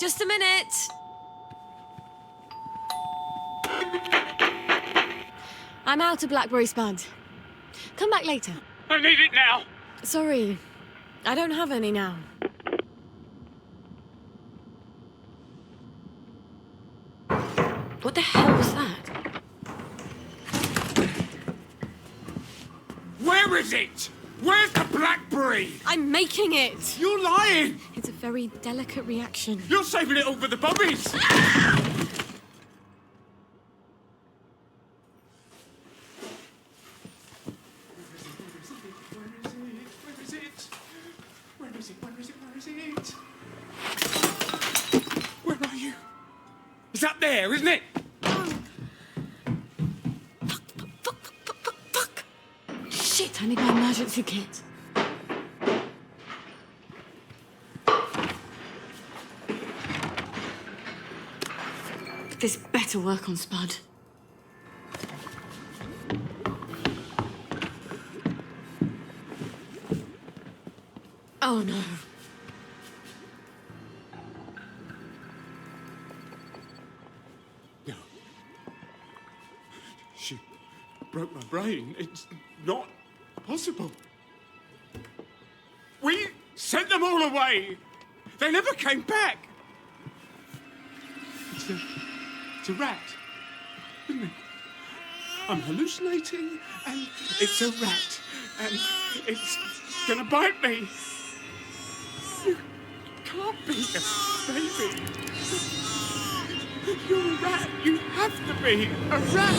Just a minute. I'm out of blackberry spud. Come back later. I need it now. Sorry, I don't have any now. What the hell was that? Where is it? Where's the blackberry? I'm making it. You're lying. It's a very delicate reaction. You're saving it all for the bobbies. Where are you? It's up there, isn't it? Fuck. Shit, I need my emergency kit. This better work on Spud. Oh no. No. She broke my brain. It's not possible. We sent them all away. They never came back. It's a rat, isn't it? I'm hallucinating, and it's a rat, and it's gonna bite me. You can't be a baby. You're a rat. You have to be a rat.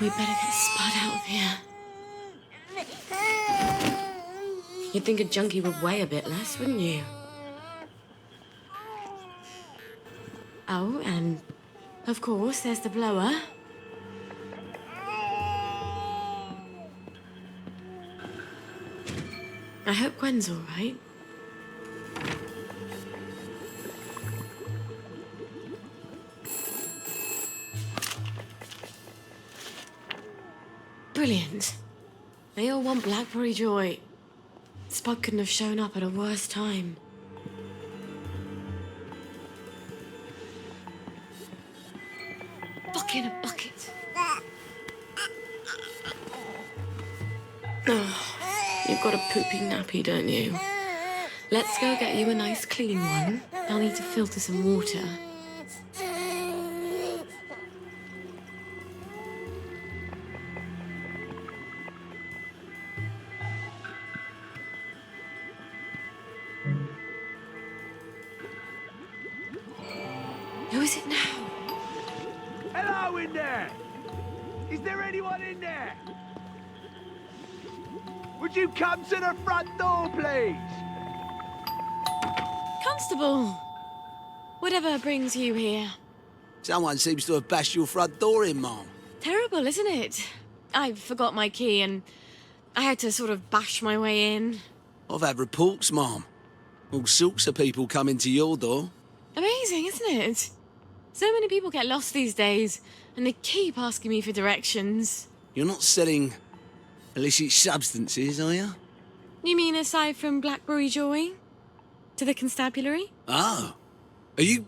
We better get Spud out of here. You'd think a junkie would weigh a bit less, wouldn't you? Oh, and of course, there's the blower. I hope Gwen's all right. Brilliant. They all want blackberry joy. Spud couldn't have shown up at a worse time. Fuck in a bucket. Oh, you've got a poopy nappy, don't you? Let's go get you a nice clean one. I'll need to filter some water. Who is it now? Hello in there! Is there anyone in there? Would you come to the front door, please? Constable! Whatever brings you here. Someone seems to have bashed your front door in, Mom. Terrible, isn't it? I forgot my key and I had to sort of bash my way in. I've had reports, Mom. All sorts of people come into your door. Amazing, isn't it? So many people get lost these days, and they keep asking me for directions. You're not selling illicit substances, are you? You mean aside from blackberry joy? To the constabulary? Oh. Are you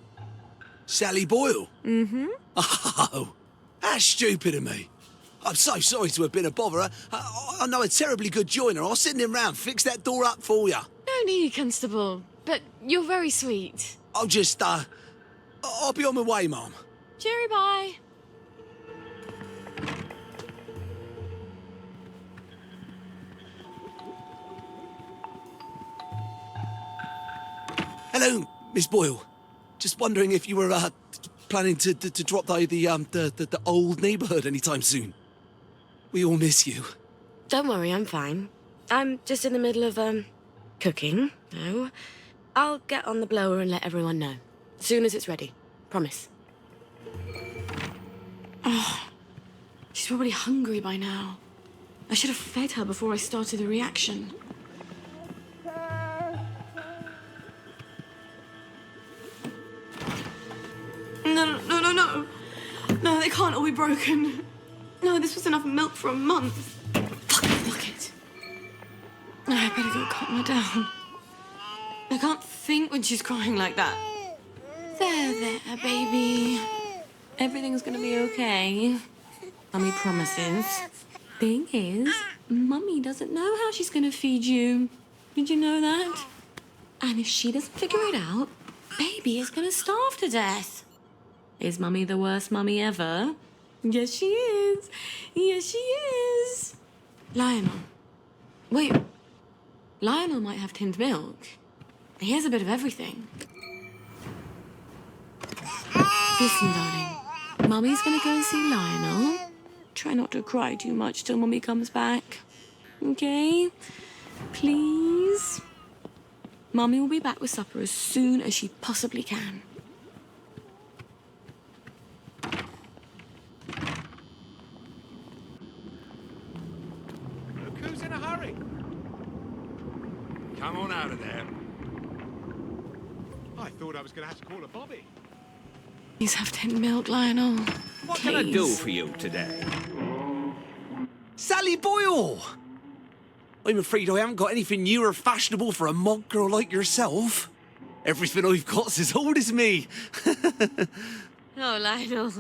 Salli Boyle? Mm-hmm. Oh, how stupid of me. I'm so sorry to have been a bother. I know a terribly good joiner. I'll send him round, fix that door up for you. No need, Constable. But you're very sweet. I'll just, I'll be on my way, Mom. Cheery bye. Hello, Miss Boyle. Just wondering if you were, planning to drop by the old neighbourhood anytime soon. We all miss you. Don't worry, I'm fine. I'm just in the middle of, cooking, no. I'll get on the blower and let everyone know. As soon as it's ready. Promise. Oh, she's probably hungry by now. I should have fed her before I started the reaction. No, they can't all be broken. No, this was enough milk for a month. Fucking bucket. I better go calm her down. I can't think when she's crying like that. There, baby. Everything's gonna be okay. Mummy promises. Thing is, Mummy doesn't know how she's gonna feed you. Did you know that? And if she doesn't figure it out, baby is gonna starve to death. Is Mummy the worst mummy ever? Yes, she is. Yes, she is. Lionel. Wait. Lionel might have tinned milk. He has a bit of everything. Listen, darling. Mummy's gonna go and see Lionel. Try not to cry too much till Mummy comes back. Okay? Please? Mummy will be back with supper as soon as she possibly can. Look who's in a hurry. Come on out of there. I thought I was going to have to call a Bobby. Please have tinned milk, Lionel. What can I do for you today? Sally Boyle! I'm afraid I haven't got anything new or fashionable for a mod girl like yourself. Everything I've got's as old as me. Oh, Lionel.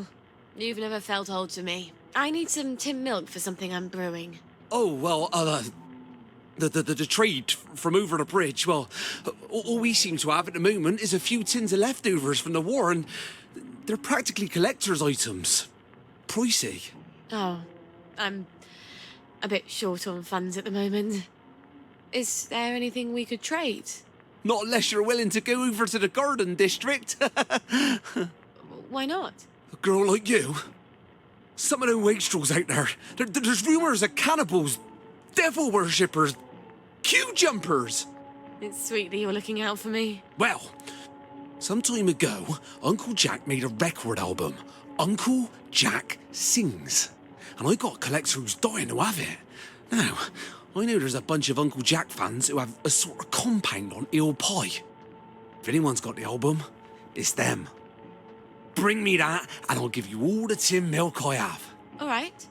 You've never felt old to me. I need some tinned milk for something I'm brewing. Oh, well, the trade from over the bridge, well, all we seem to have at the moment is a few tins of leftovers from the war, and they're practically collector's items. Pricey. Oh, I'm a bit short on funds at the moment. Is there anything we could trade? Not unless you're willing to go over to the garden district. Why not? A girl like you? Some of them wastrels out there, there's rumours of cannibals, devil worshippers, queue jumpers. It's sweet that you're looking out for me. Well, some time ago, Uncle Jack made a record album, Uncle Jack Sings. And I got a collector who's dying to have it. Now, I know there's a bunch of Uncle Jack fans who have a sort of compound on Eel Pie. If anyone's got the album, it's them. Bring me that, and I'll give you all the tin milk I have. All right.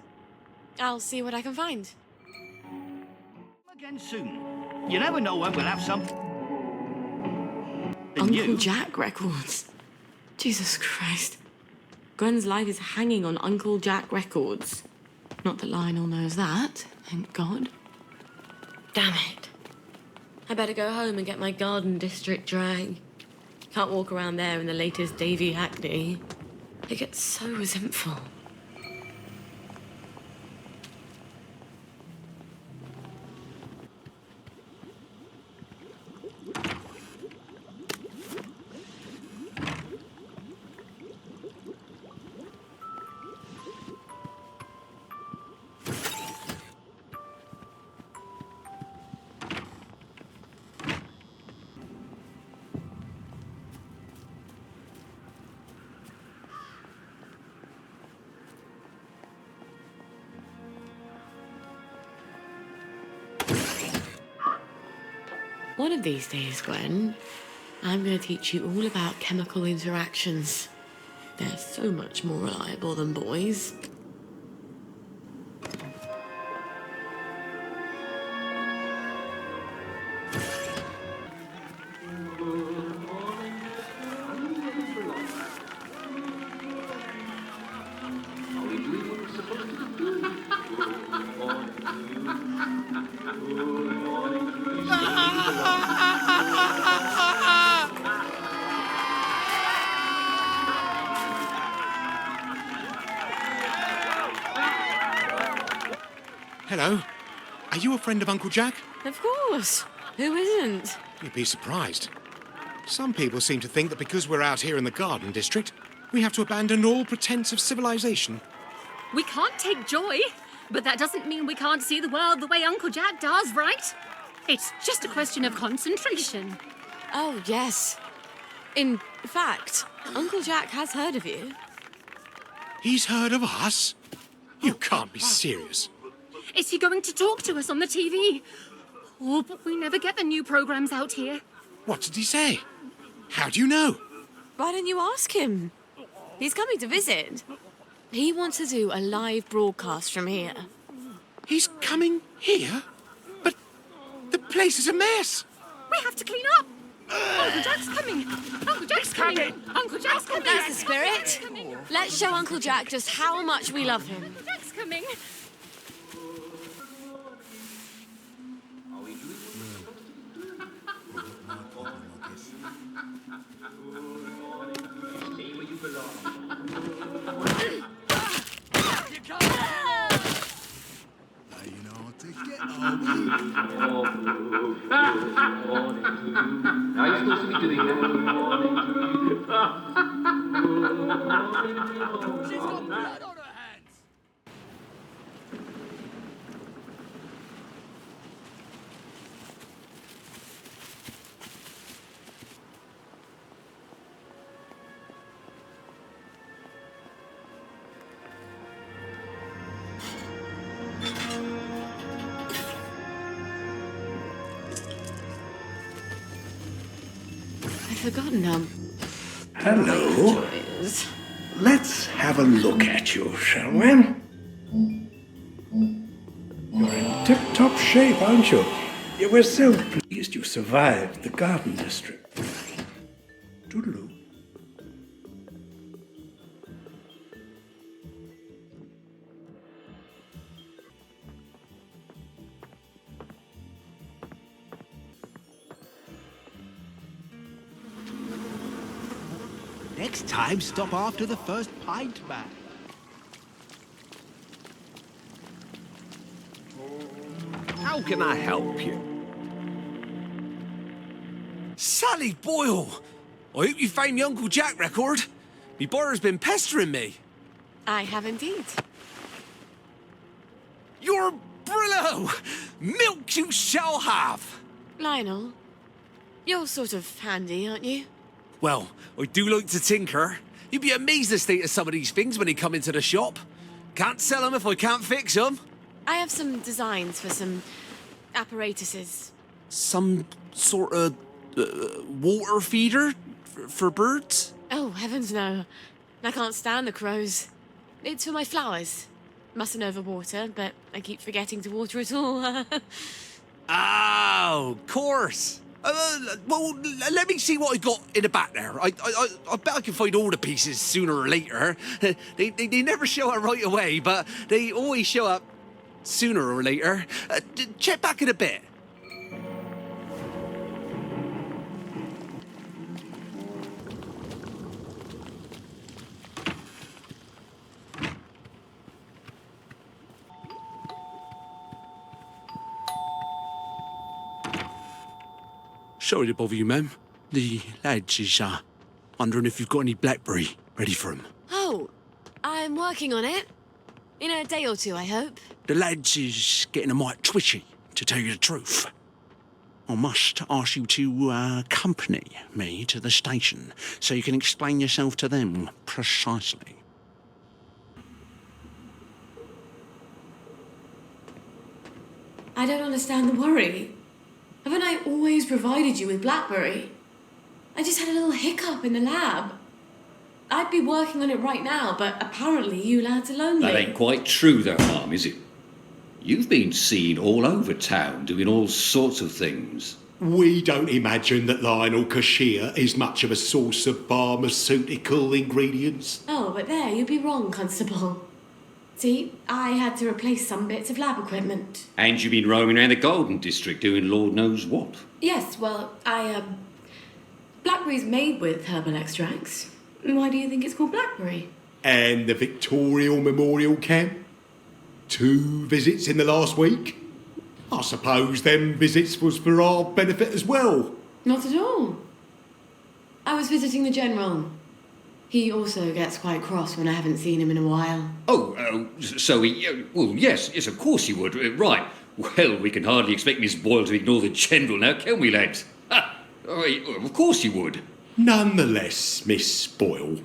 I'll see what I can find. Again soon. You never know when we'll have some. Uncle Jack records. Jesus Christ. Gwen's life is hanging on Uncle Jack records. Not that Lionel knows that, thank God. Damn it. I better go home and get my garden district drag. Can't walk around there in the latest Davy Hackney. They get so resentful. One of these days, Gwen, I'm going to teach you all about chemical interactions. They're so much more reliable than boys. Hello. Are you a friend of Uncle Jack? Of course. Who isn't? You'd be surprised. Some people seem to think that because we're out here in the garden district, we have to abandon all pretense of civilization. We can't take joy, but that doesn't mean we can't see the world the way Uncle Jack does, right? It's just a question of concentration. Oh, yes. In fact, Uncle Jack has heard of you. He's heard of us? You can't be serious. Is he going to talk to us on the TV? Oh, but we never get the new programs out here. What did he say? How do you know? Why don't you ask him? He's coming to visit. He wants to do a live broadcast from here. He's coming here? But the place is a mess. We have to clean up. Uncle Jack's coming. Uncle Jack's coming. Uncle Jack's coming. There's the spirit. Let's show Uncle Jack just how much we love him. Uncle Jack's coming. Now you're supposed to be doing that. She's got blood on her hands. I've forgotten him. Hello. Let's have a look at you, shall we? You're in tip-top shape, aren't you? You were so pleased you survived the garden district. Toodaloo. Next time, stop after the first pint, man. How can I help you? Sally Boyle! I hope you found the Uncle Jack record. Me brother's been pestering me. I have indeed. You're Brillo! Milk you shall have! Lionel, you're sort of handy, aren't you? Well, I do like to tinker. You'd be amazed at the state of some of these things when they come into the shop. Can't sell them if I can't fix them. I have some designs for some apparatuses. Some sort of water feeder for birds? Oh, heavens no. I can't stand the crows. It's for my flowers. Mustn't overwater, but I keep forgetting to water it all. Oh, of course. Well, let me see what I got in the back there. I bet I can find all the pieces sooner or later. They never show up right away, but they always show up sooner or later. Check back in a bit. Sorry to bother you, ma'am. The lads is wondering if you've got any blackberry ready for 'em. Oh, I'm working on it. In a day or two, I hope. The lads is getting a mite twitchy, to tell you the truth. I must ask you to accompany me to the station so you can explain yourself to them precisely. I don't understand the worry. Haven't I always provided you with blackberry? I just had a little hiccup in the lab. I'd be working on it right now, but apparently you lads are lonely. That ain't quite true though, Mum, is it? You've been seen all over town doing all sorts of things. We don't imagine that Lionel Cashier is much of a source of pharmaceutical ingredients. Oh, but there, you'd be wrong, Constable. See, I had to replace some bits of lab equipment. And you've been roaming around the Golden District doing Lord knows what. Yes, well, blackberry's made with herbal extracts. Why do you think it's called blackberry? And the Victorial Memorial Camp? 2 visits in the last week? I suppose them visits was for our benefit as well. Not at all. I was visiting the General. He also gets quite cross when I haven't seen him in a while. So he... well, yes, of course he would. Right. Well, we can hardly expect Miss Boyle to ignore the General now, can we, lads? Of course he would. Nonetheless, Miss Boyle,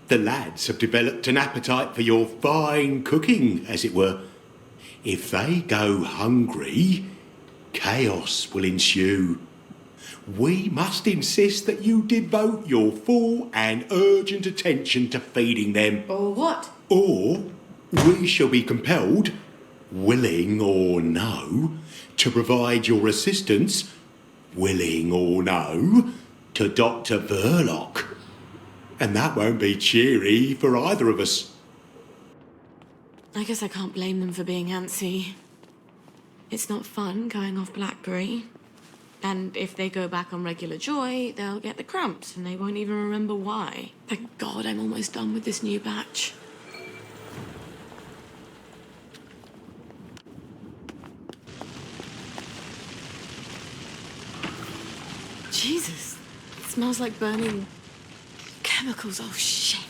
the lads have developed an appetite for your fine cooking, as it were. If they go hungry, chaos will ensue. We must insist that you devote your full and urgent attention to feeding them. Or what? Or we shall be compelled, willing or no, to provide your assistance, willing or no, to Dr. Verloc. And that won't be cheery for either of us. I guess I can't blame them for being antsy. It's not fun going off Blackberry. And if they go back on regular Joy, they'll get the cramps and they won't even remember why. Thank God I'm almost done with this new batch. Jesus, it smells like burning chemicals. Oh, shit.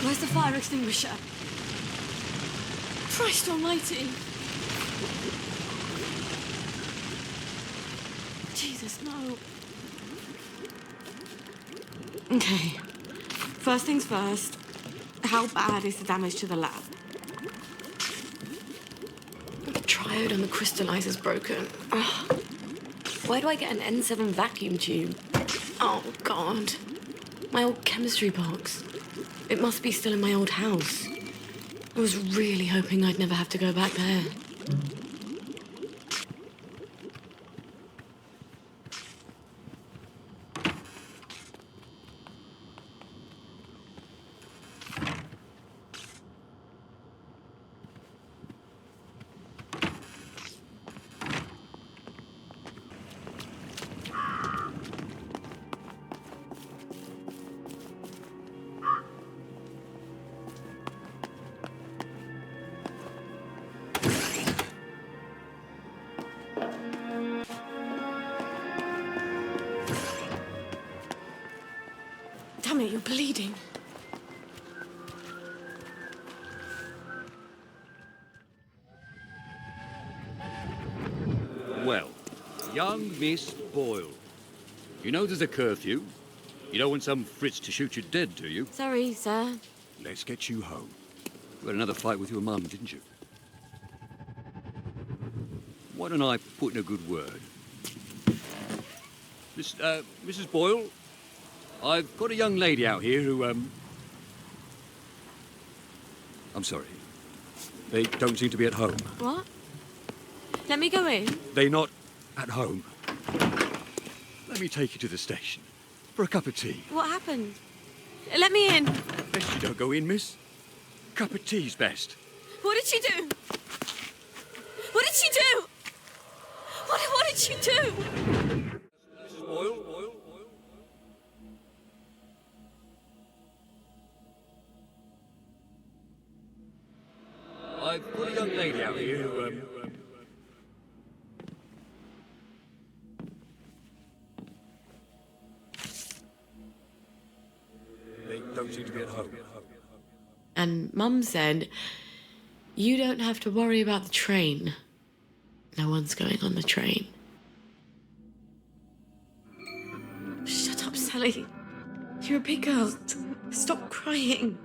Where's the fire extinguisher? Christ almighty. Jesus, no. Okay. First things first. How bad is the damage to the lab? The triode on the crystallizer's broken. Ugh. Why do I get an N7 vacuum tube? Oh, God. My old chemistry box. It must be still in my old house. I was really hoping I'd never have to go back there. Damn it, you're bleeding. Well, young Miss Boyle. You know there's a curfew. You don't want some Fritz to shoot you dead, do you? Sorry, sir. Let's get you home. You had another fight with your mum, didn't you? Why don't I put in a good word? Mrs. Boyle, I've got a young lady out here who, I'm sorry. They don't seem to be at home. What? Let me go in. They're not at home. Let me take you to the station for a cup of tea. What happened? Let me in. Best you don't go in, miss. Cup of tea's best. What did she do? What did she do? What did she do? Mrs. Boyle? I've got a young lady out here who, they don't seem to be at home. And Mum said, you don't have to worry about the train. No one's going on the train. Shut up, Sally. You're a big girl. Stop crying.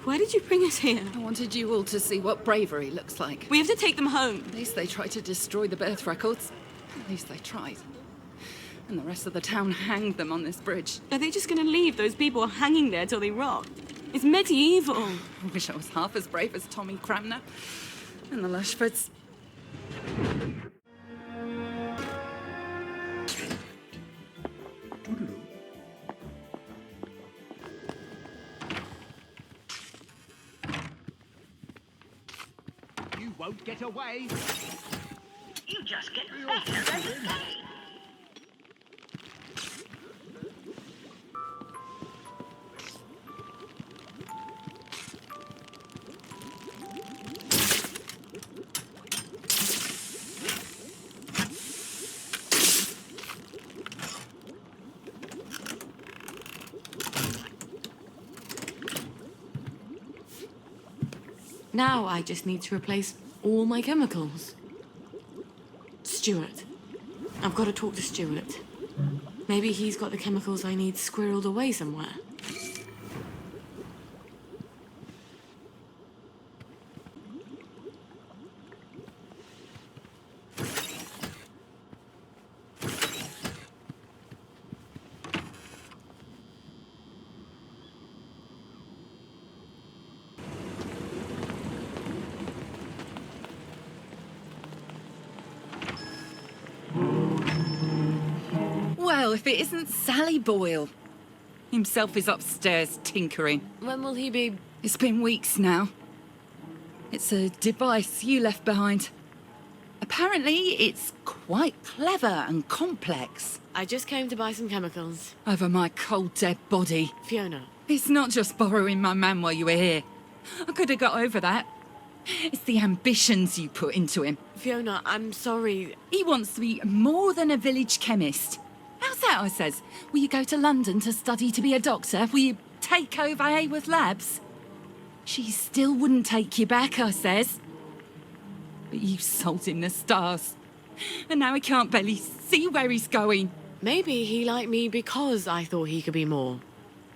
Why did you bring us here? I wanted you all to see what bravery looks like. We have to take them home. At least they tried to destroy the birth records. At least they tried. And the rest of the town hanged them on this bridge. Are they just going to leave those people hanging there till they rot? It's medieval. I wish I was half as brave as Tommy Cramner and the Lushfords. You won't get away. You just get better every day. Now I just need to replace all my chemicals. Stuart. I've got to talk to Stuart. Maybe he's got the chemicals I need squirreled away somewhere. Well, if it isn't Salli Boyle. Himself is upstairs tinkering. When will he be? It's been weeks now. It's a device you left behind. Apparently, it's quite clever and complex. I just came to buy some chemicals. Over my cold, dead body. Fiona. It's not just borrowing my man while you were here. I could have got over that. It's the ambitions you put into him. Fiona, I'm sorry. He wants to be more than a village chemist. How's that, I says? Will you go to London to study to be a doctor? Will you take over Haworth Labs? She still wouldn't take you back, I says. But you sold him the stars. And now he can't barely see where he's going. Maybe he liked me because I thought he could be more.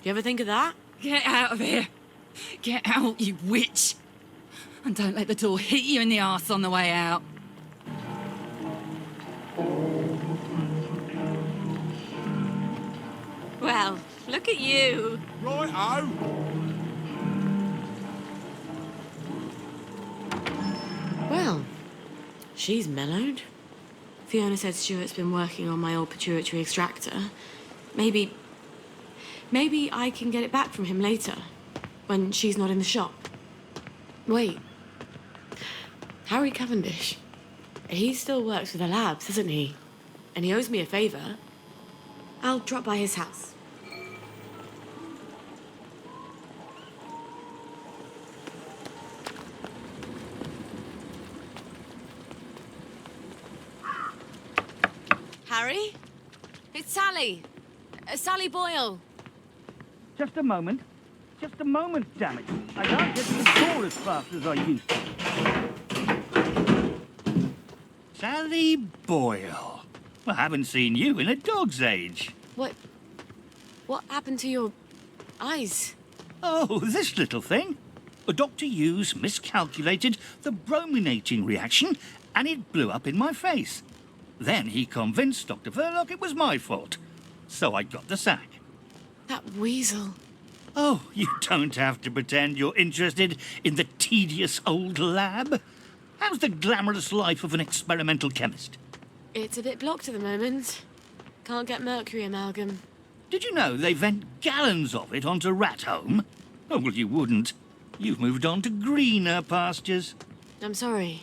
You ever think of that? Get out of here. Get out, you witch. And don't let the door hit you in the arse on the way out. Well, look at you. Right-o. Well, she's mellowed. Fiona said Stuart's been working on my old pituitary extractor. Maybe I can get it back from him later, when she's not in the shop. Wait. Harry Cavendish. He still works for the labs, doesn't he? And he owes me a favour. I'll drop by his house. Harry? It's Salli. Salli Boyle. Just a moment. Just a moment, damn it. I can't get to the door as fast as I used to. Salli Boyle. I haven't seen you in a dog's age. What happened to your eyes? Oh, this little thing. Dr. Hughes miscalculated the brominating reaction and it blew up in my face. Then he convinced Dr. Verloc it was my fault. So I got the sack. That weasel. Oh, you don't have to pretend you're interested in the tedious old lab. How's the glamorous life of an experimental chemist? It's a bit blocked at the moment. Can't get mercury amalgam. Did you know they vent gallons of it onto Rat Home? Oh, well, you wouldn't. You've moved on to greener pastures. I'm sorry.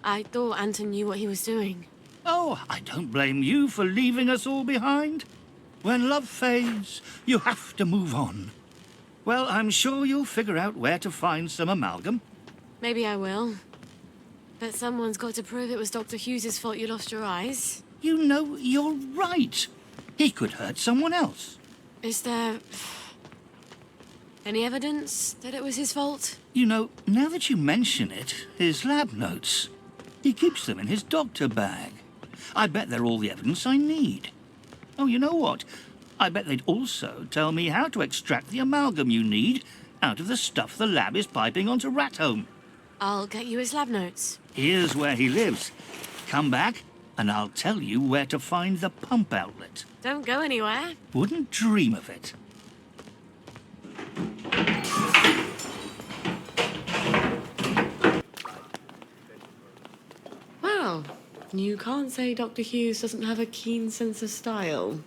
I thought Anton knew what he was doing. Oh, I don't blame you for leaving us all behind. When love fades, you have to move on. Well, I'm sure you'll figure out where to find some amalgam. Maybe I will. But someone's got to prove it was Dr. Hughes' fault you lost your eyes. You know, you're right. He could hurt someone else. Is there any evidence that it was his fault? You know, now that you mention it, his lab notes. He keeps them in his doctor bag. I bet they're all the evidence I need. Oh, you know what? I bet they'd also tell me how to extract the amalgam you need out of the stuff the lab is piping onto Rat Home. I'll get you his lab notes. Here's where he lives. Come back, and I'll tell you where to find the pump outlet. Don't go anywhere. Wouldn't dream of it. Well, you can't say Dr. Hughes doesn't have a keen sense of style.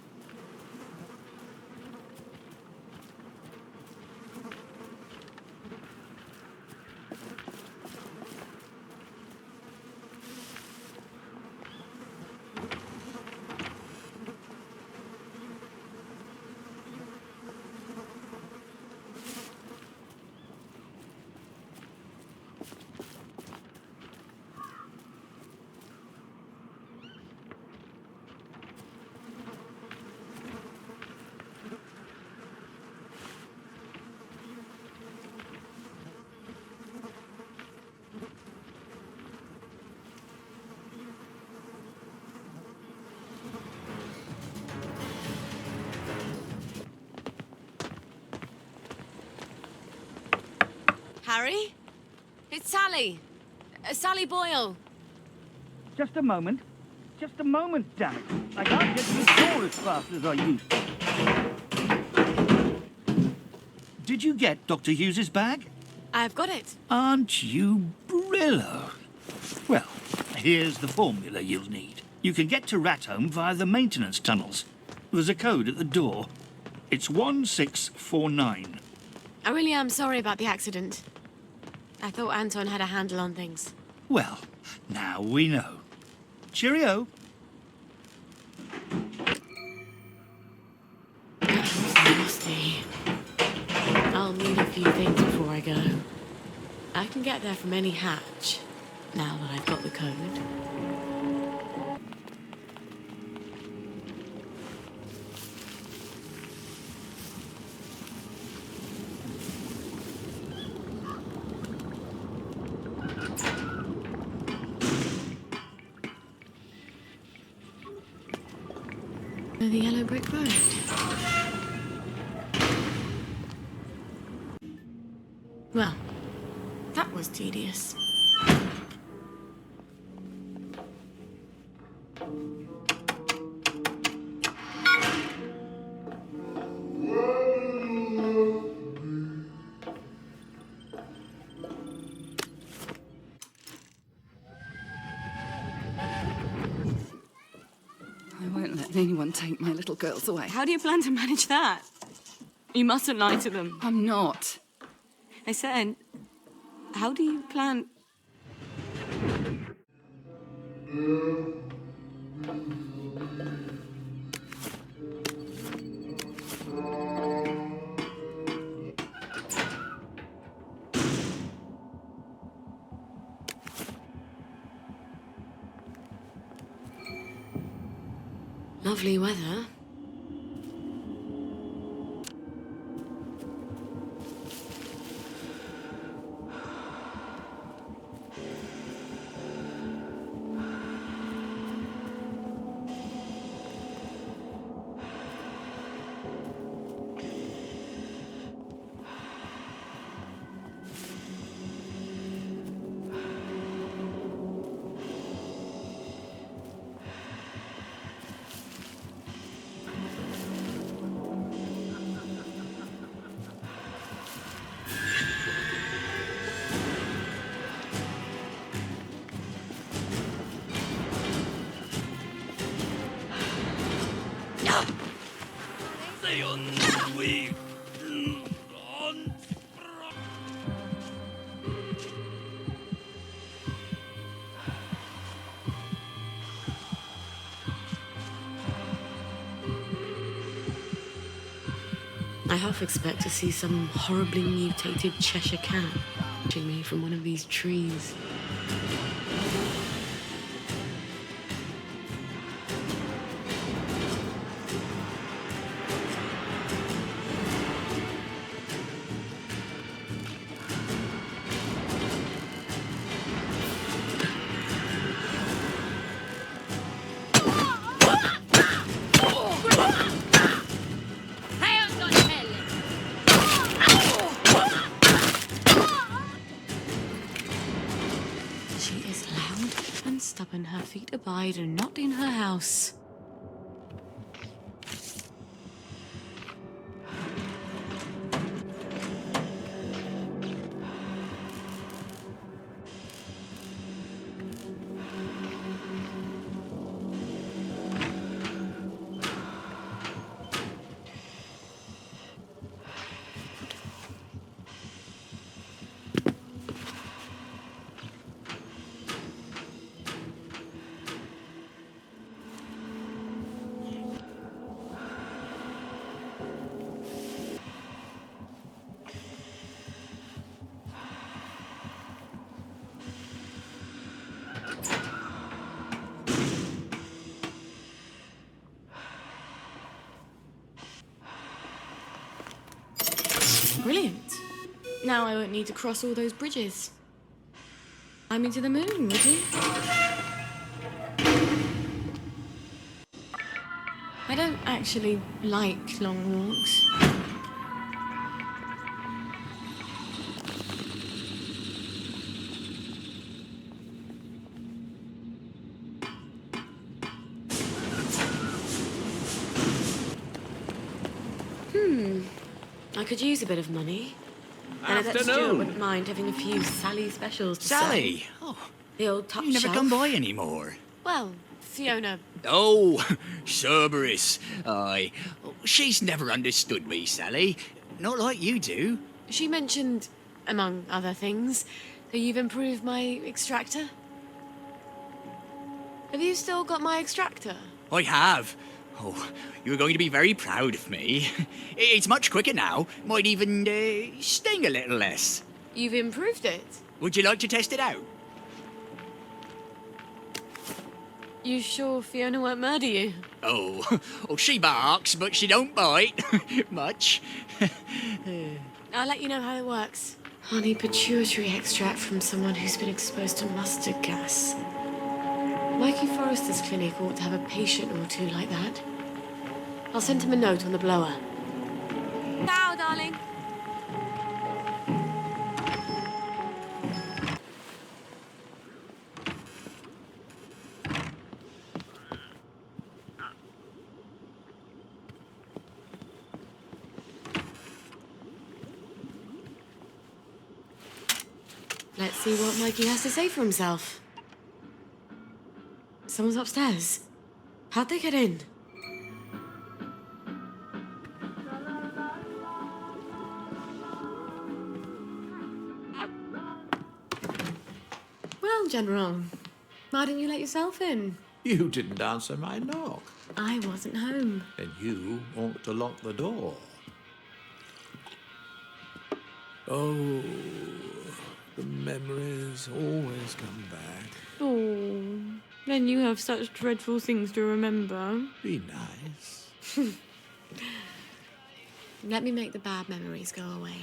Harry? It's Sally. Salli Boyle. Just a moment. Just a moment, damn it. I can't get to the door as fast as I used to. Did you get Dr. Hughes's bag? I've got it. Aren't you Brillo? Well, here's the formula you'll need. You can get to Rat Home via the maintenance tunnels. There's a code at the door. It's 1649. I really am sorry about the accident. I thought Anton had a handle on things. Well, now we know. Cheerio. Nasty. I'll need a few things before I go. I can get there from any hatch, now that I've got the code. The yellow brick road. Well, that was tedious. I won't let anyone take my little girls away. How do you plan to manage that? You mustn't lie to them. I'm not. I said, how do you plan... Lovely weather. I half expect to see some horribly mutated Cheshire cat watching me from one of these trees. And her feet abide and not in her house. Brilliant. Now I won't need to cross all those bridges. I'm into the moon, would you? I don't actually like long walks. I could use a bit of money. And I bet Stuart wouldn't mind having a few Sally specials to Sally? sell. Oh, the old top you never shelf. come by anymore. Well, Fiona. Oh, Cerberus. Aye. She's never understood me, Sally. Not like you do. She mentioned, among other things, that you've improved my extractor. Have you still got my extractor? I have. Oh, you're going to be very proud of me. It's much quicker now. Might even sting a little less. You've improved it? Would you like to test it out? You sure Fiona won't murder you? Oh, she barks, but she don't bite. Much. I'll let you know how it works. Honey pituitary extract from someone who's been exposed to mustard gas. Mikey Forrester's clinic ought to have a patient or two like that. I'll send him a note on the blower. Ciao, darling. Let's see what Mikey has to say for himself. Someone's upstairs. How'd they get in? Well, General, why didn't you let yourself in? You didn't answer my knock. I wasn't home. And you ought to lock the door. Oh, the memories always come back. Oh, then you have such dreadful things to remember. Be nice. Let me make the bad memories go away.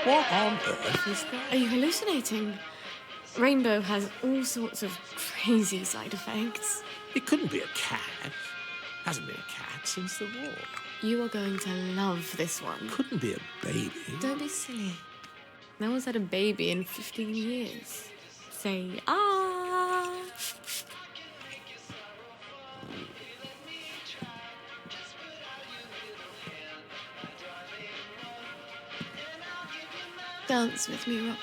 What on earth is that? Are you hallucinating? Rainbow has all sorts of crazy side effects. It couldn't be a cat. Hasn't been a cat since the war. You are going to love this one. Couldn't be a baby. Don't be silly. No one's had a baby in 15 years. Say, ah. Dance with me, Robert.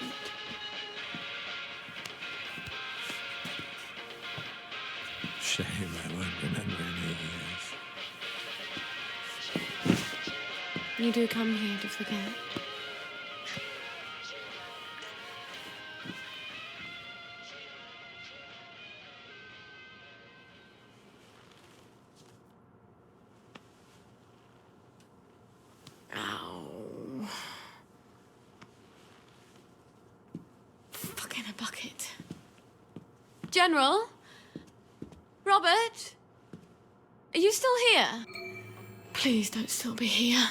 Shame I won't remember any years. You do come here to forget. Ow. Fuck in a bucket. General? Robert? Are you still here? Please don't still be here.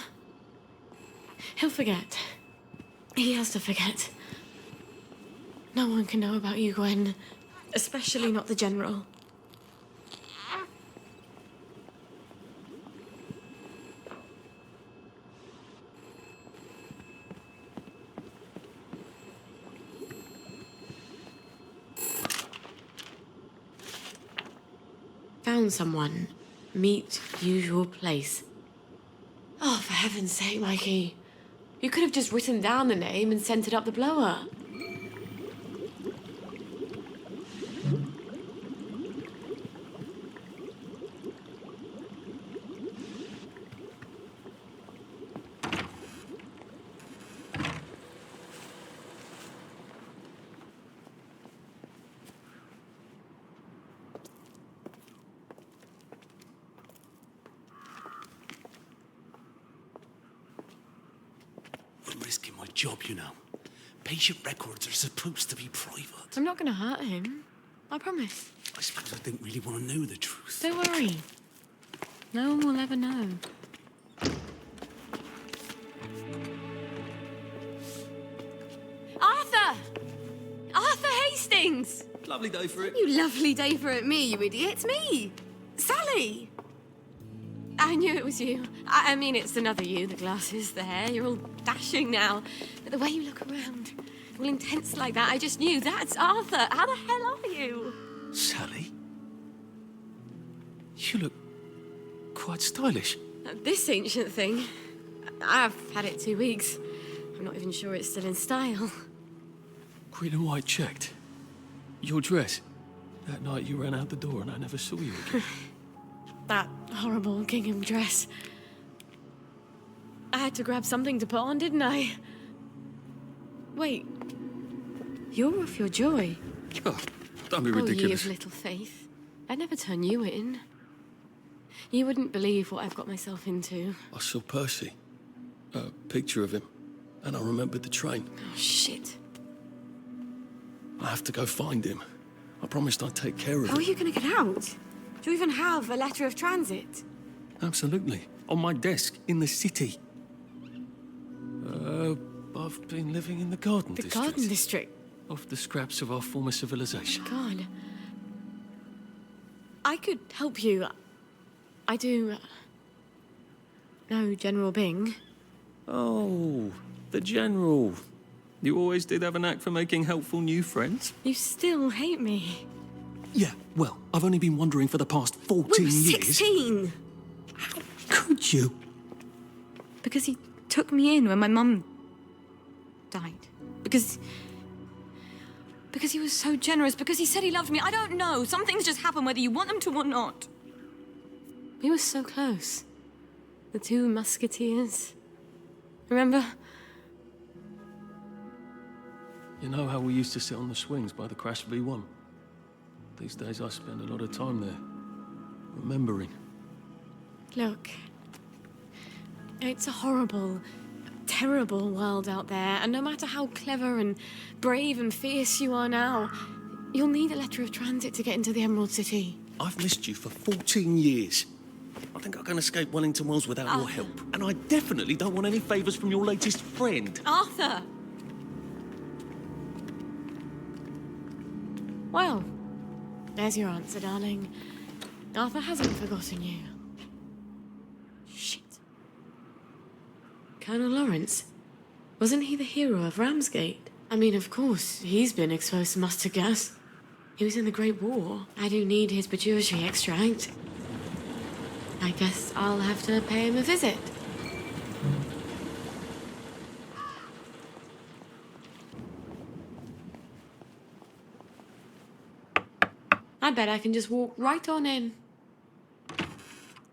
He'll forget. He has to forget. No one can know about you, Gwen. Especially not the General. Found someone. Meet usual place. Oh, for heaven's sake, Mikey. You could have just written down the name and sent it up the blower. Risking my job, you know. Patient records are supposed to be private. I'm not going to hurt him. I promise. I suppose I don't really want to know the truth. Don't worry. No one will ever know. Arthur! Arthur Hastings! Lovely day for it. You lovely day for it, me, you idiot. It's me. Sally. I knew it was you. I mean, it's another you, the glasses, the hair. You're all dashing now. But the way you look around, all intense like that, I just knew that's Arthur. How the hell are you? Sally? You look quite stylish. This ancient thing, I've had it 2 weeks. I'm not even sure it's still in style. Green and white checked. Your dress. That night you ran out the door and I never saw you again. That horrible gingham dress. I had to grab something to put on, didn't I? Wait. You're off your joy. Oh, don't be Oh, ye ridiculous. of little faith. I'd never turn you in. You wouldn't believe what I've got myself into. I saw Percy. A picture of him. And I remembered the train. Oh, shit. I have to go find him. I promised I'd take care of How him. are you going to get out? Do you even have a letter of transit? Absolutely. On my desk, in the city. I've been living in the Garden District. The Garden District? Off the scraps of our former civilization. God. I could help you. I do know General Bing. Oh, the General. You always did have an knack for making helpful new friends. You still hate me. Yeah, well, I've only been wondering for the past 14 We were years. 16! How could you? Because he took me in when my mum died. Because he was so generous. Because he said he loved me. I don't know. Some things just happen whether you want them to or not. We were so close. The two musketeers. Remember? You know how we used to sit on the swings by the crashed V1? These days I spend a lot of time there, remembering. Look. It's a horrible, terrible world out there, and no matter how clever and brave and fierce you are now, you'll need a letter of transit to get into the Emerald City. I've missed you for 14 years. I think I can escape Wellington Wells without your help. And I definitely don't want any favours from your latest friend. Arthur! Well, there's your answer, darling. Arthur hasn't forgotten you. Shit. Colonel Lawrence? Wasn't he the hero of Ramsgate? I mean, of course, he's been exposed to mustard gas. He was in the Great War. I do need his pituitary extract. I guess I'll have to pay him a visit. I bet I can just walk right on in.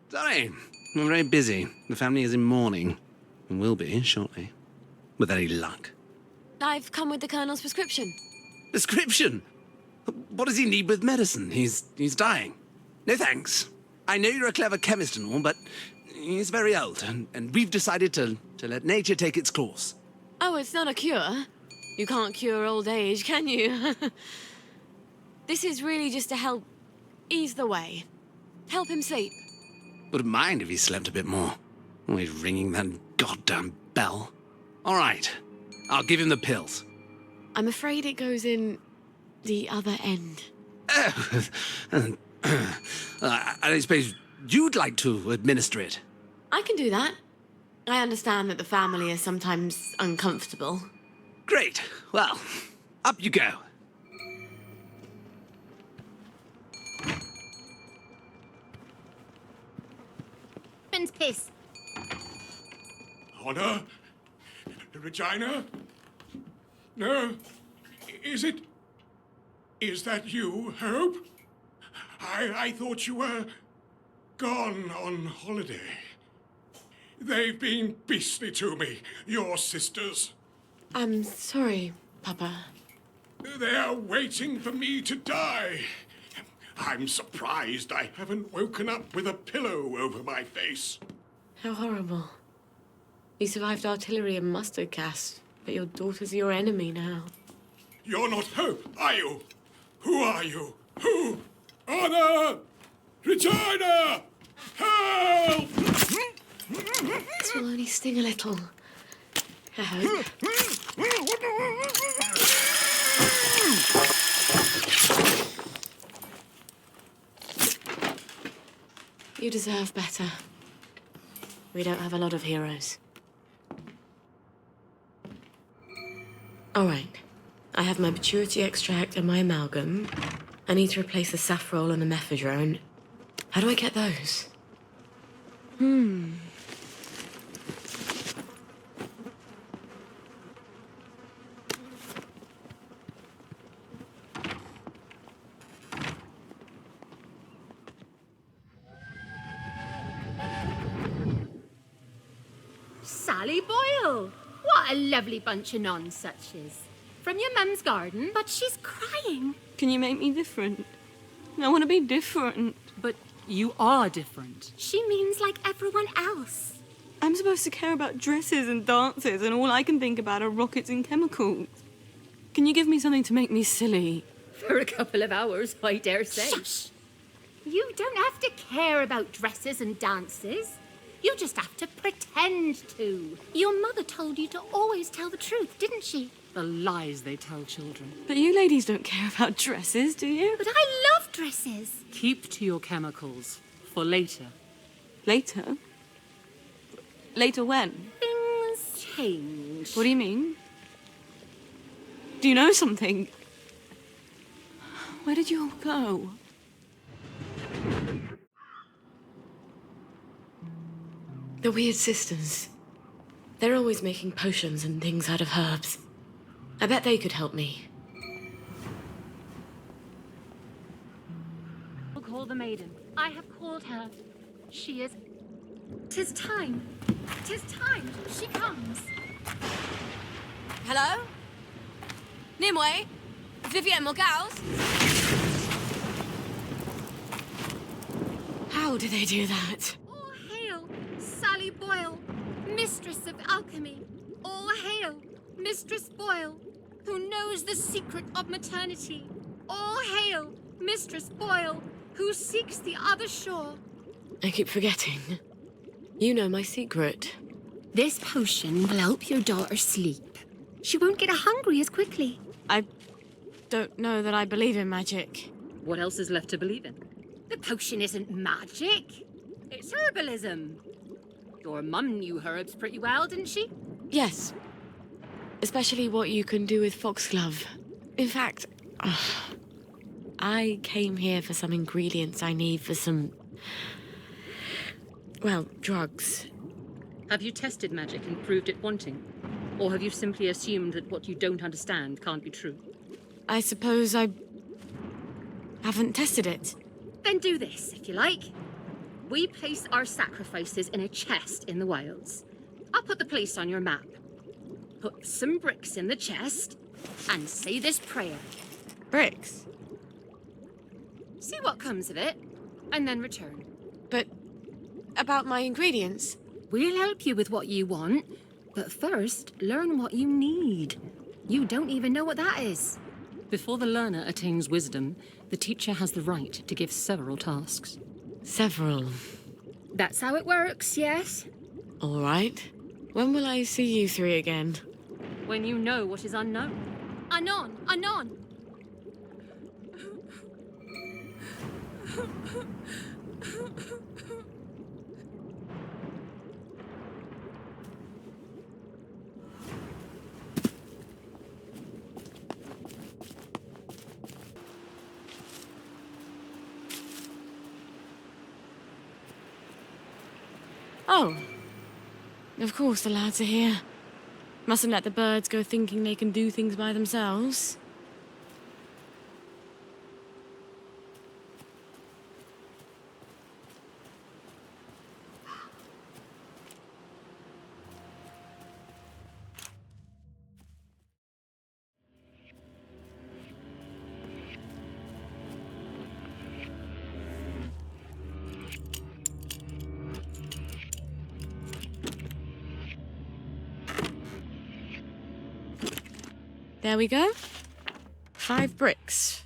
Sorry, I'm very busy. The family is in mourning, and will be shortly. With any luck. I've come with the Colonel's prescription. Prescription? What does he need with medicine? He's dying. No thanks. I know you're a clever chemist and all, but he's very old, and we've decided to let nature take its course. Oh, it's not a cure. You can't cure old age, can you? This is really just to help ease the way. Help him sleep. Wouldn't mind if he slept a bit more. Always ringing that goddamn bell. All right, I'll give him the pills. I'm afraid it goes in the other end. I suppose you'd like to administer it. I can do that. I understand that the family is sometimes uncomfortable. Great. Well, up you go. Piss. Honor? Regina? No. Is it? Is that you, Hope? I thought you were gone on holiday. They've been beastly to me, your sisters. I'm sorry, Papa. They're waiting for me to die. I'm surprised I haven't woken up with a pillow over my face. How horrible. You survived artillery and mustard gas, but your daughter's your enemy now. You're not Hope, are you? Who are you? Who? Honor! Regina! Help! This will only sting a little. I hope. You deserve better. We don't have a lot of heroes. All right. I have my pituitary extract and my amalgam. I need to replace the safrole and the mephedrone. How do I get those? Salli Boyle! What a lovely bunch of nonsuches. From your mum's garden, but she's crying. Can you make me different? I want to be different. But you are different. She means like everyone else. I'm supposed to care about dresses and dances, and all I can think about are rockets and chemicals. Can you give me something to make me silly? For a couple of hours, I dare say. Shush! You don't have to care about dresses and dances. You just have to pretend to. Your mother told you to always tell the truth, didn't she? The lies they tell children. But you ladies don't care about dresses, do you? But I love dresses. Keep to your chemicals for later. Later? Later when? Things change. What do you mean? Do you know something? Where did you all go? The weird sisters. They're always making potions and things out of herbs. I bet they could help me. I'll call the maiden. I have called her. She is... 'Tis time. 'Tis time. She comes. Hello? Nimue? Vivienne Morgals? How do they do that? All hail, Salli Boyle, mistress of alchemy. All hail, Mistress Boyle, who knows the secret of maternity. All hail, Mistress Boyle, who seeks the other shore. I keep forgetting. You know my secret. This potion will help your daughter sleep. She won't get hungry as quickly. I don't know that I believe in magic. What else is left to believe in? The potion isn't magic. It's herbalism. Your mum knew herbs pretty well, didn't she? Yes. Especially what you can do with foxglove. In fact, I came here for some ingredients I need for some... well, drugs. Have you tested magic and proved it wanting? Or have you simply assumed that what you don't understand can't be true? I suppose I haven't tested it. Then do this, if you like. We place our sacrifices in a chest in the wilds. I'll put the place on your map. Put some bricks in the chest and say this prayer. Bricks? See what comes of it, and then return. But about my ingredients? We'll help you with what you want, but first, learn what you need. You don't even know what that is. Before the learner attains wisdom, the teacher has the right to give several tasks. Several? That's how it works, yes? All right. When will I see you three again? When you know what is unknown. Anon, anon. Oh. Of course the lads are here. Mustn't let the birds go thinking they can do things by themselves. There we go. 5 bricks.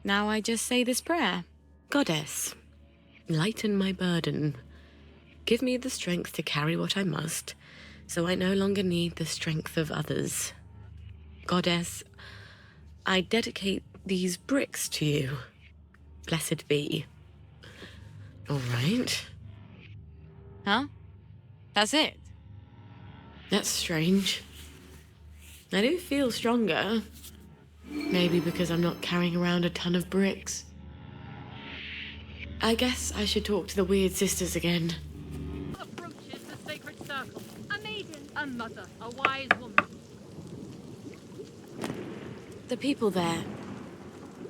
Now I just say this prayer. Goddess, lighten my burden. Give me the strength to carry what I must, so I no longer need the strength of others. Goddess, I dedicate these bricks to you. Blessed be. All right. Huh? That's it? That's strange. I do feel stronger. Maybe because I'm not carrying around a ton of bricks. I guess I should talk to the weird sisters again. A mother, a wise woman. The people there,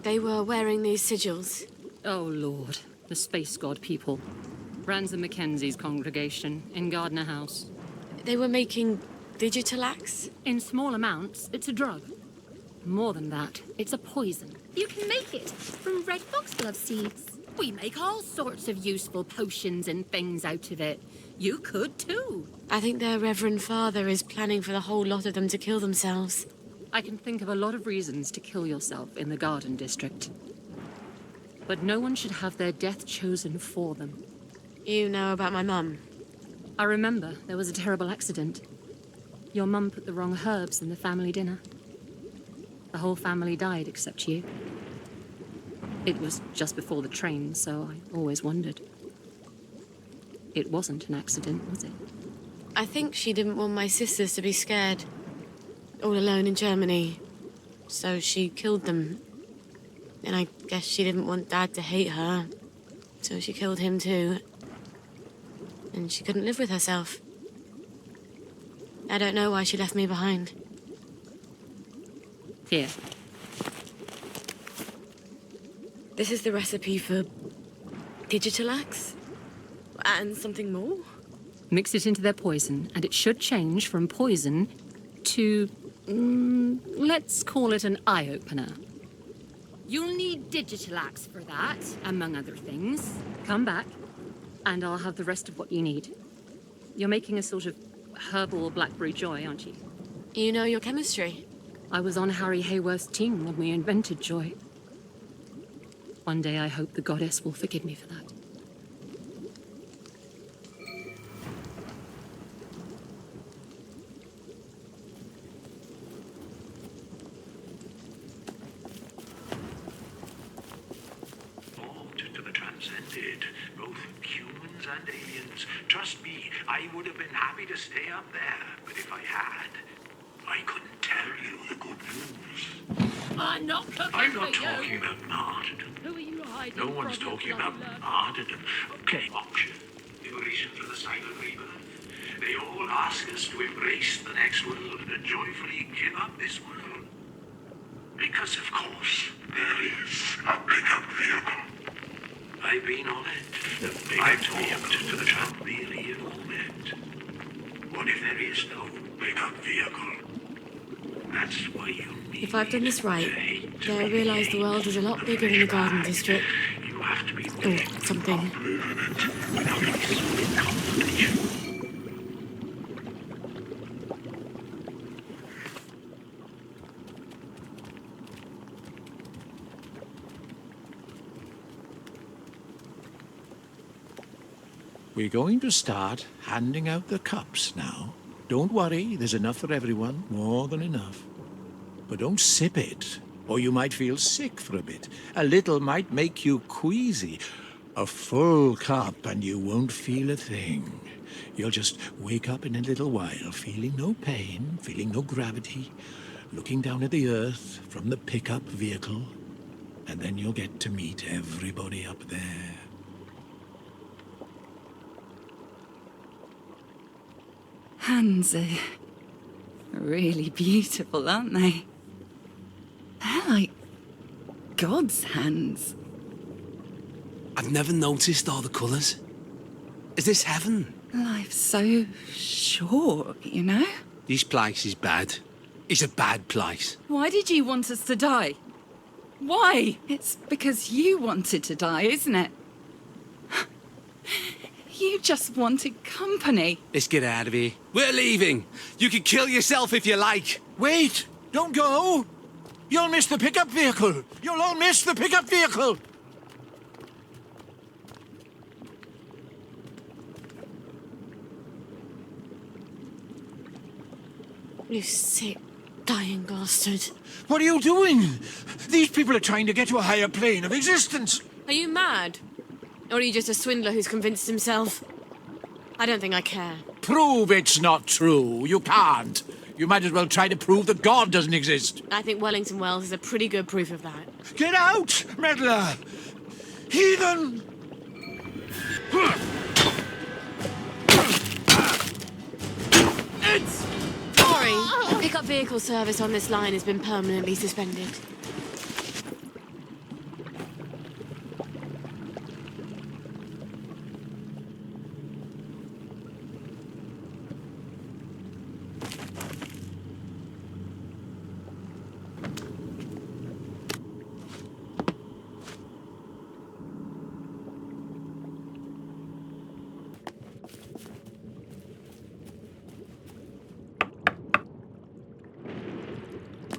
they were wearing these sigils. Oh, Lord. The space god people. Ransom Mackenzie's congregation in Gardner House. They were making digital axe? In small amounts, it's a drug. More than that, it's a poison. You can make it from red foxglove seeds. We make all sorts of useful potions and things out of it. You could too. I think their Reverend Father is planning for the whole lot of them to kill themselves. I can think of a lot of reasons to kill yourself in the Garden District. But no one should have their death chosen for them. You know about my mum? I remember there was a terrible accident. Your mum put the wrong herbs in the family dinner. The whole family died except you. It was just before the train, so I always wondered. It wasn't an accident, was it? I think she didn't want my sisters to be scared. All alone in Germany. So she killed them. And I guess she didn't want Dad to hate her. So she killed him too. And she couldn't live with herself. I don't know why she left me behind. Here. This is the recipe for digital axe? And something more? Mix it into their poison, and it should change from poison to, let's call it an eye-opener. You'll need digital axe for that, among other things. Come back, and I'll have the rest of what you need. You're making a sort of herbal blackberry joy, aren't you? You know your chemistry? I was on Harry Hayworth's team when we invented joy. One day I hope the goddess will forgive me for that. To the transcended, both humans and aliens. Trust me, I would have been happy to stay up there, but if I had, I couldn't tell you the good news. I'm not talking about martyrdom. Who are you hiding No one's from, talking about martyrdom. Okay, auction. Liberation for the silent rebirth. They all ask us to embrace the next world and joyfully give up this world. Because, of course, there is a pickup vehicle. I've been on it. I've talked to the tramp really in all it. What if there is no pickup vehicle? That's why you need. If I've done this right, they'll realise the world is a lot bigger than the Garden District. You have to be Or something. We're going to start handing out the cups now. Don't worry, there's enough for everyone, more than enough. But don't sip it, or you might feel sick for a bit. A little might make you queasy. A full cup and you won't feel a thing. You'll just wake up in a little while, feeling no pain, feeling no gravity, looking down at the earth from the pickup vehicle, and then you'll get to meet everybody up there. Hands are really beautiful, aren't they? They're like God's hands. I've never noticed all the colours. Is this heaven? Life's so short, you know? This place is bad. It's a bad place. Why did you want us to die? Why? It's because you wanted to die, isn't it? You just wanted company. Let's get out of here. We're leaving. You can kill yourself if you like. Wait! Don't go! You'll miss the pickup vehicle! You'll all miss the pickup vehicle! You sick, dying bastard. What are you doing? These people are trying to get to a higher plane of existence. Are you mad? Or are you just a swindler who's convinced himself? I don't think I care. Prove it's not true. You can't. You might as well try to prove that God doesn't exist. I think Wellington Wells is a pretty good proof of that. Get out, meddler! Heathen! It's vehicle service on this line has been permanently suspended.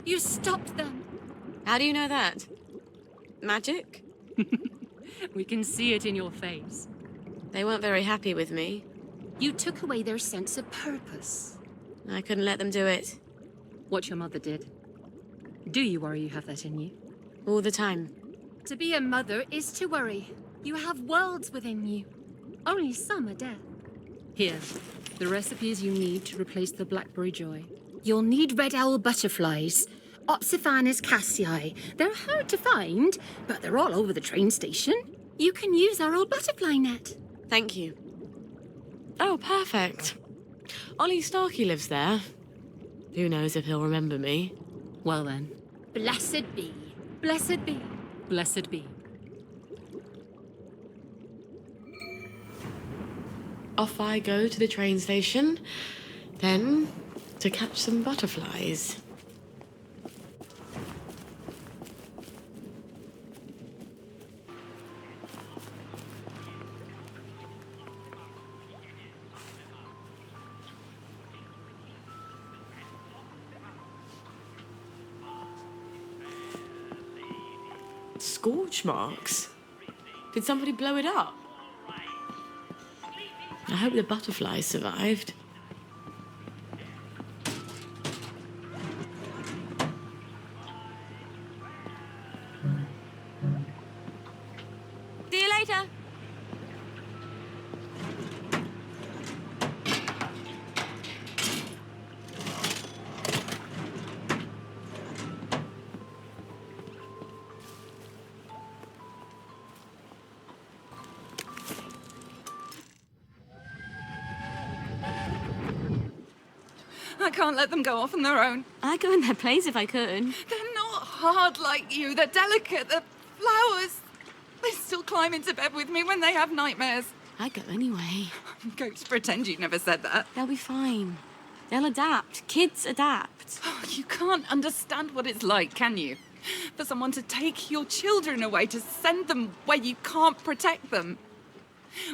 You stopped them. How do you know that? Magic? We can see it in your face. They weren't very happy with me. You took away their sense of purpose. I couldn't let them do it. What your mother did. Do you worry you have that in you? All the time. To be a mother is to worry. You have worlds within you. Only some are dead. Here, the recipes you need to replace the blackberry joy. You'll need red owl butterflies. Opsiphanes cassii. They're hard to find, but they're all over the train station. You can use our old butterfly net. Thank you. Oh, perfect. Ollie Starkey lives there. Who knows if he'll remember me? Well then. Blessed be. Blessed be. Blessed be. Off I go to the train station, then to catch some butterflies. Scorch marks? Did somebody blow it up? I hope the butterflies survived. See you later. I can't let them go off on their own. I'd go in their place if I could. They're not hard like you. They're delicate. They're flowers. They still climb into bed with me when they have nightmares. I'd go anyway. I'm going to pretend you never said that. They'll be fine. They'll adapt. Kids adapt. Oh, you can't understand what it's like, can you? For someone to take your children away, to send them where you can't protect them.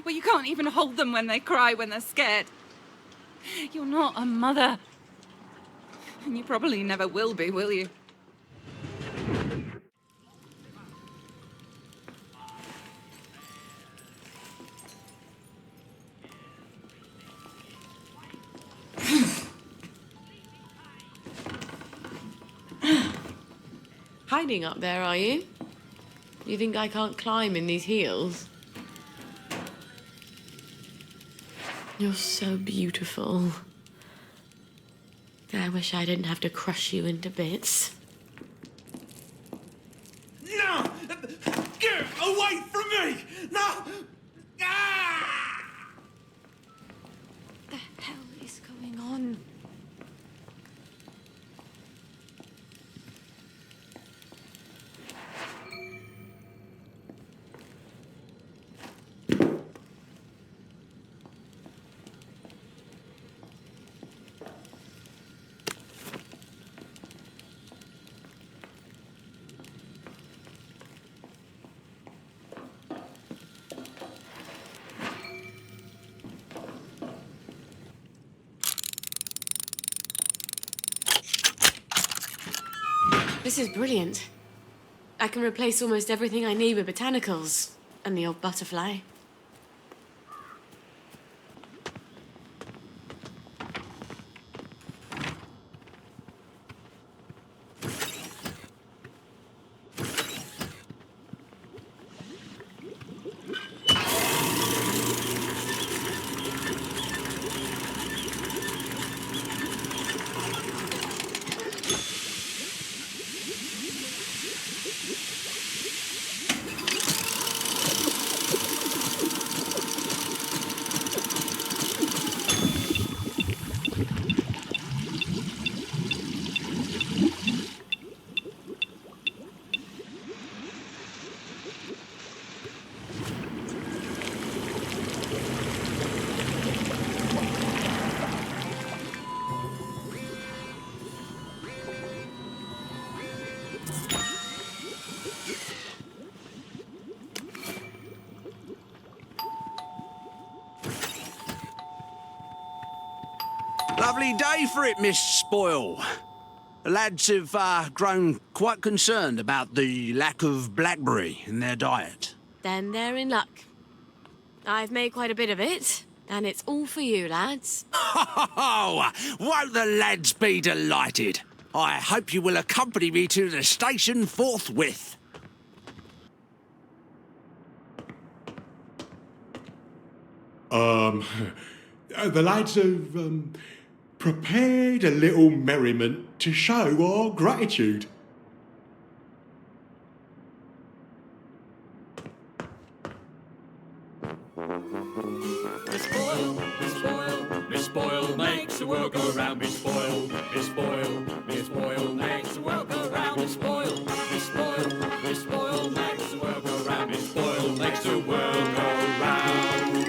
Where you can't even hold them when they cry, when they're scared. You're not a mother. And you probably never will be, will you? Hiding up there, are you? You think I can't climb in these heels? You're so beautiful. I wish I didn't have to crush you into bits. No! Get away from me! No! Ah! What the hell is going on? This is brilliant. I can replace almost everything I need with botanicals and the old butterfly. Lovely day for it, Miss Boyle. The lads have grown quite concerned about the lack of blackberry in their diet. Then they're in luck. I've made quite a bit of it, and it's all for you, lads. Oh, won't the lads be delighted? I hope you will accompany me to the station forthwith. The lads have prepared a little merriment to show our gratitude. Miss Boyle makes the world go round. Miss Boyle, Miss Boyle, Miss Boyle makes the world go round. Miss Boyle, Miss Boyle, Miss Boyle makes the world go round. Miss Boyle makes the world go round.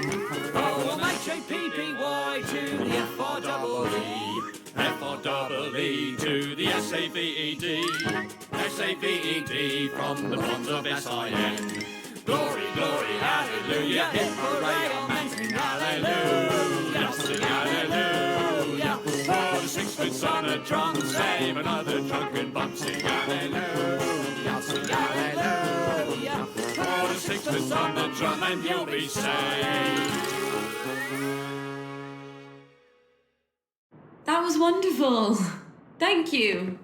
O-M-H-A-P-P-Y to the F-R-E-E, F-R-E-E to the S-A-V-E-D, S-A-V-E-D from the bonds of S-I-N. Glory, glory, hallelujah, hip hooray, amen, sing hallelujah, sing hallelujah. For the 6-foot son of drum, save another drunken bum, sing hallelujah, sing hallelujah. For the 6-foot son of drum, and you'll be saved. That was wonderful. Thank you.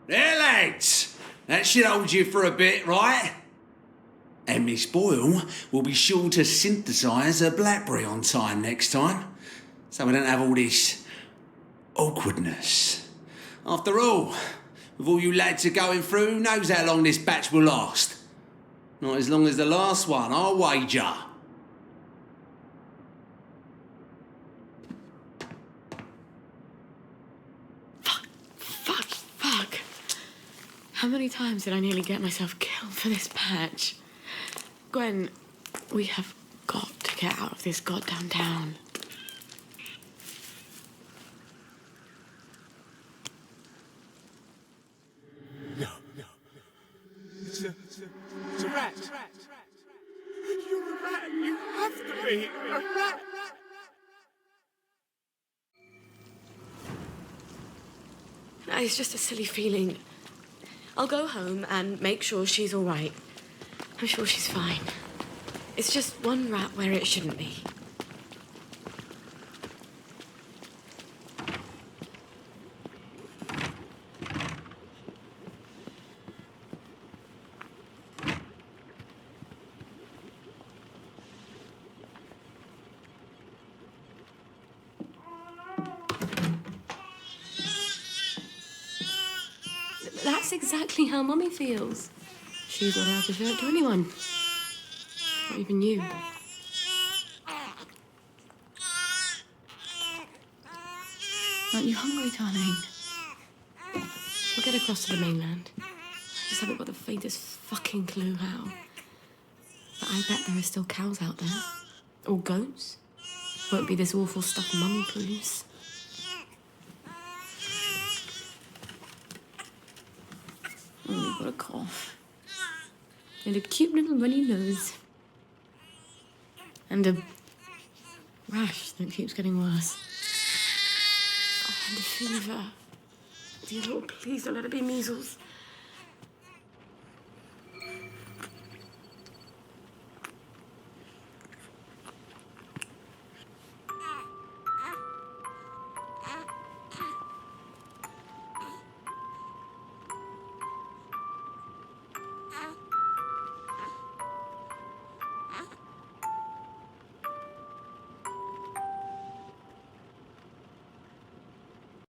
There, lads. That should hold you for a bit, right? And Miss Boyle will be sure to synthesise a blackberry on time next time, so we don't have all this awkwardness. After all, with all you lads are going through, who knows how long this batch will last? Not as long as the last one, I'll wager. Fuck. How many times did I nearly get myself killed for this patch? Gwen, we have got to get out of this goddamn town. No. It's a rat. You're a rat. You have to be a rat. It's just a silly feeling. I'll go home and make sure she's all right. I'm sure she's fine. It's just one rat where it shouldn't be. That's exactly how Mummy feels. She's not allowed to show it to anyone. Not even you. Aren't you hungry, darling? We'll get across to the mainland. I just haven't got the faintest fucking clue how. But I bet there are still cows out there. Or goats. Won't be this awful stuff Mummy proves. Oh, you've got a cough. And a cute little runny nose. And a rash that keeps getting worse. Oh, and a fever. Dear Lord, please don't let it be measles.